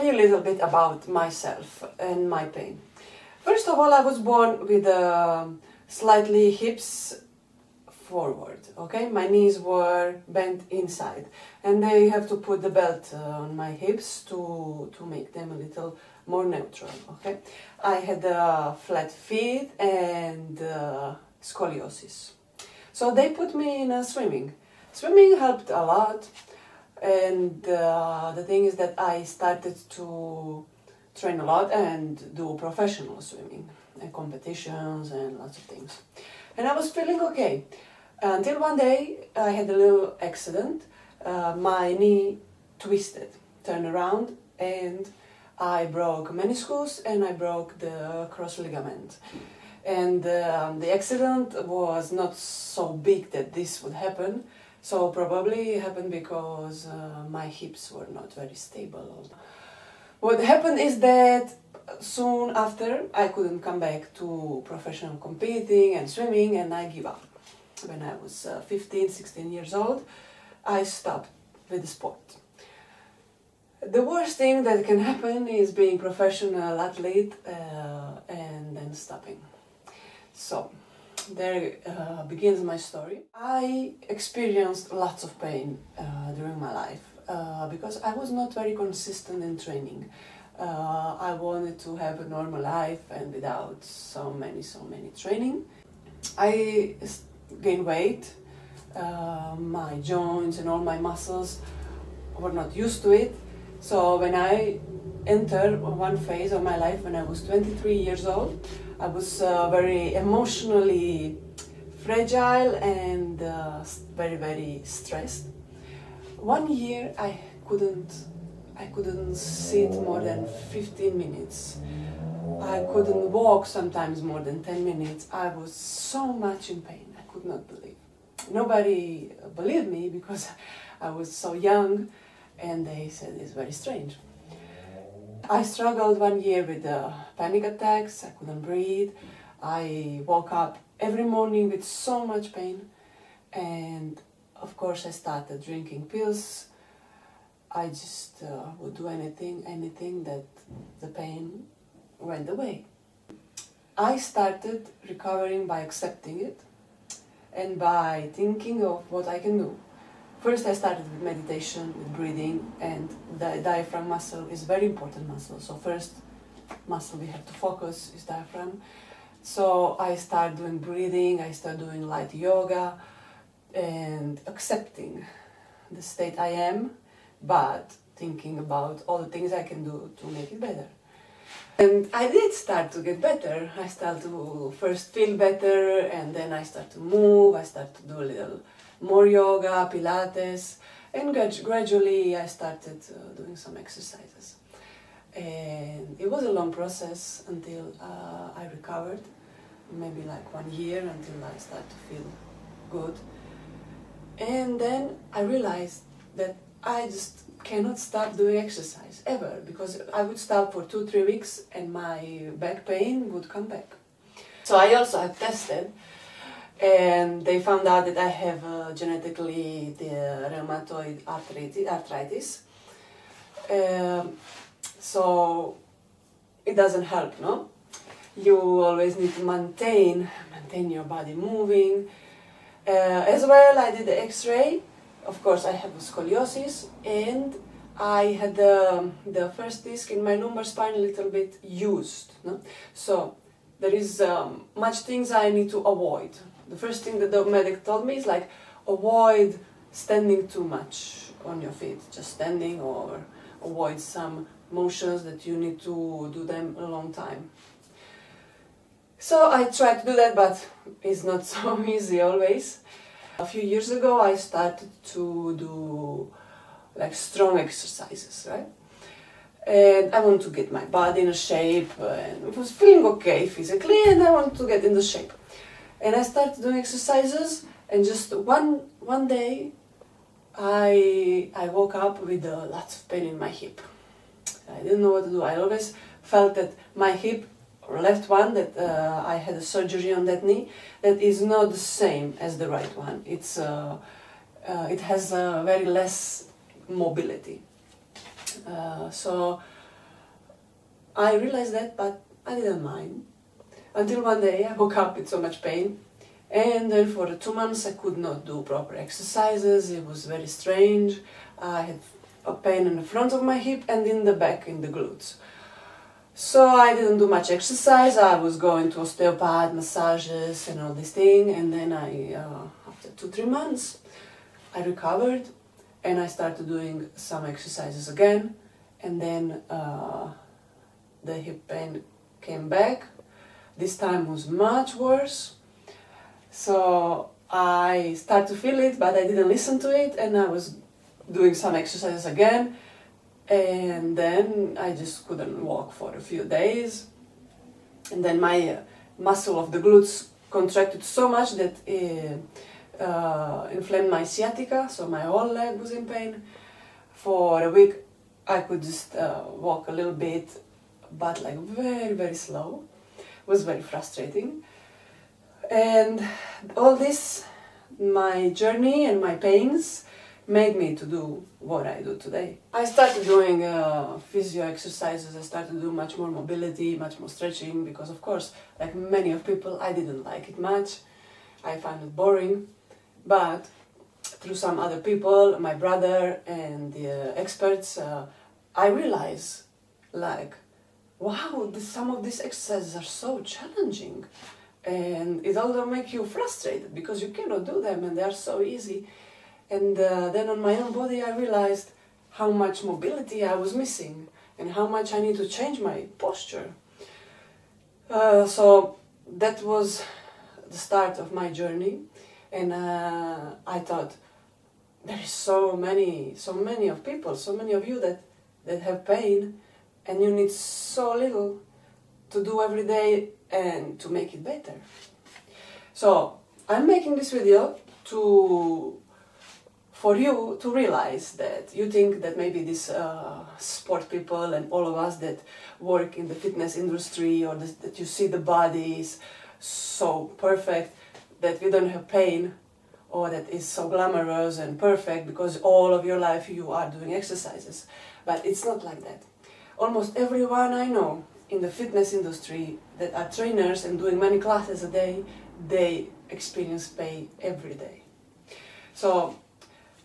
tell you a little bit about myself and my pain. First of all, I was born with slightly hips forward, okay? My knees were bent inside, and they have to put the belt on my hips to make them a little more neutral, okay? I had flat feet and scoliosis. So they put me in swimming. Swimming helped a lot, and the thing is that I started to train a lot and do professional swimming and competitions and lots of things. And I was feeling okay. Until one day I had a little accident. My knee twisted, turned around, and I broke meniscus and I broke the cross ligament. And the accident was not so big that this would happen, so probably it happened because my hips were not very stable. What happened is that soon after I couldn't come back to professional competing and swimming, and I gave up. When I was 15, 16 years old, I stopped with the sport. The worst thing that can happen is being professional athlete and then stopping. So, there begins my story. I experienced lots of pain during my life because I was not very consistent in training. I wanted to have a normal life and without so many training. I gained weight, my joints and all my muscles were not used to it. So when I entered one phase of my life when I was 23 years old, I was very emotionally fragile and very stressed. 1 year I couldn't sit more than 15 minutes. I couldn't walk sometimes more than 10 minutes. I was so much in pain. I could not believe. Nobody believed me because I was so young, and they said it's very strange. I struggled 1 year with panic attacks. I couldn't breathe. I woke up every morning with so much pain, and of course I started drinking pills. I just would do anything that the pain went away. I started recovering by accepting it and by thinking of what I can do. First I started with meditation, with breathing, and the diaphragm muscle is a very important muscle. So first muscle we have to focus is diaphragm. So I started doing breathing, I started doing light yoga and accepting the state I am, but thinking about all the things I can do to make it better. And I did start to get better. I started to first feel better, and then I started to move, I started to do a little more yoga, Pilates, and gradually I started doing some exercises. And it was a long process until I recovered, maybe like 1 year until I started to feel good. And then I realized that I just cannot stop doing exercise ever, because I would stop for 2-3 weeks and my back pain would come back. So I also had tested, and they found out that I have genetically the rheumatoid arthritis. So it doesn't help, no? You always need to maintain your body moving. As well, I did the X-ray. Of course, I have scoliosis, and I had the first disc in my lumbar spine a little bit used. No? So there is much things I need to avoid. The first thing that the medic told me is like, avoid standing too much on your feet, just standing, or avoid some motions that you need to do them a long time. So I tried to do that, but it's not so easy always. A few years ago I started to do like strong exercises, right? And I want to get my body in a shape, and I was feeling okay physically, and I want to get in the shape. And I started doing exercises, and just one day I woke up with lots of pain in my hip. I didn't know what to do. I always felt that my hip, left one, that I had a surgery on that knee, that is not the same as the right one. It has very less mobility. So I realized that, but I didn't mind. Until one day I woke up with so much pain, and then for 2 months I could not do proper exercises. It was very strange. I had a pain in the front of my hip and in the back, in the glutes. So I didn't do much exercise. I was going to osteopath, massages and all this thing, and then after 2-3 months, I recovered and I started doing some exercises again, and then the hip pain came back. This time was much worse. So I started to feel it, but I didn't listen to it, and I was doing some exercises again, and then I just couldn't walk for a few days, and then my muscle of the glutes contracted so much that it inflamed my sciatica, so my whole leg was in pain. For a week I could just walk a little bit, but like very, very slow. It was very frustrating. And all this, my journey and my pains, made me to do what I do today. I started doing physio exercises. I started to do much more mobility, much more stretching, because of course, like many of people, I didn't like it much. I found it boring. But through some other people, my brother and the experts, I realized, like, wow, some of these exercises are so challenging. And it also makes you frustrated because you cannot do them and they are so easy. And then on my own body I realized how much mobility I was missing and how much I need to change my posture. So that was the start of my journey, and I thought, there is so many of people, so many of you that have pain, and you need so little to do every day and to make it better. So I'm making this video for you to realize that you think that maybe these sport people and all of us that work in the fitness industry, or that you see the bodies so perfect, that we don't have pain, or that is so glamorous and perfect because all of your life you are doing exercises. But it's not like that. Almost everyone I know in the fitness industry that are trainers and doing many classes a day, they experience pain every day. So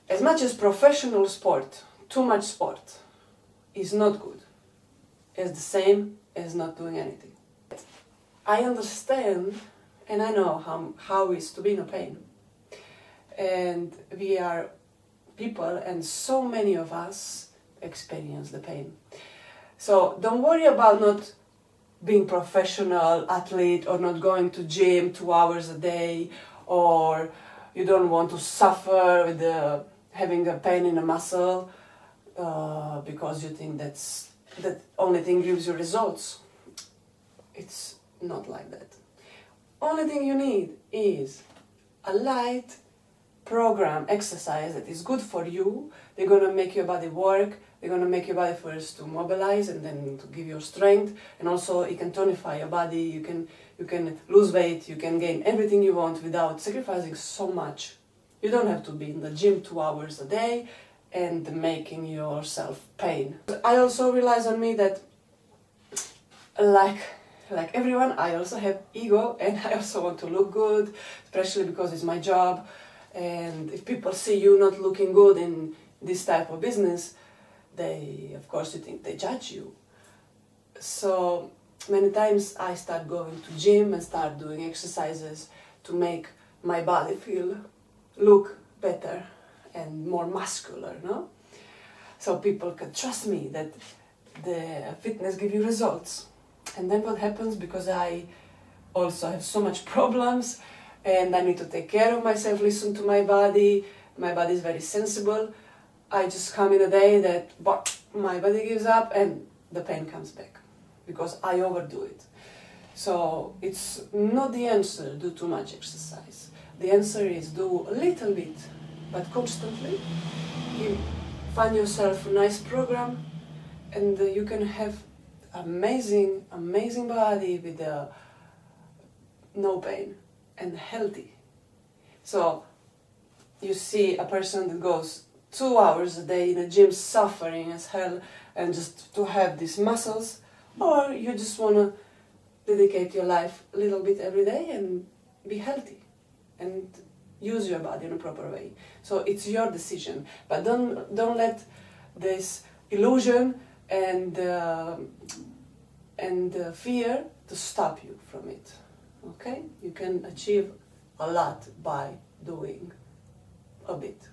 as much as professional sport, too much sport is not good, it's the same as not doing anything. I understand and I know how it is to be in a pain. And we are people, and so many of us experience the pain. So don't worry about not being professional athlete, or not going to gym 2 hours a day, or you don't want to suffer with having a pain in a muscle because you think that only thing gives you results. It's not like that. Only thing you need is a light program exercise that is good for you. They're gonna make your body work. They're gonna make your body first to mobilize and then to give you strength, and also it can tonify your body. You can lose weight. You can gain everything you want without sacrificing so much. You don't have to be in the gym 2 hours a day and making yourself pain. I also realized on me that like everyone, I also have ego, and I also want to look good, especially because it's my job. And if people see you not looking good in this type of business, of course you think they judge you. So many times I start going to gym and start doing exercises to make my body look better and more muscular, no? So people can trust me that the fitness gives you results. And then what happens, because I also have so much problems and I need to take care of myself, listen to my body is very sensible, I just come in a day that my body gives up and the pain comes back because I overdo it. So it's not the answer, do too much exercise. The answer is do a little bit, but constantly. You find yourself a nice program, and you can have amazing body with no pain and healthy. So you see a person that goes 2 hours a day in a gym suffering as hell, and just to have these muscles, or you just want to dedicate your life a little bit every day and be healthy and use your body in a proper way. So it's your decision, but don't let this illusion and fear to stop you from it. Okay, you can achieve a lot by doing a bit.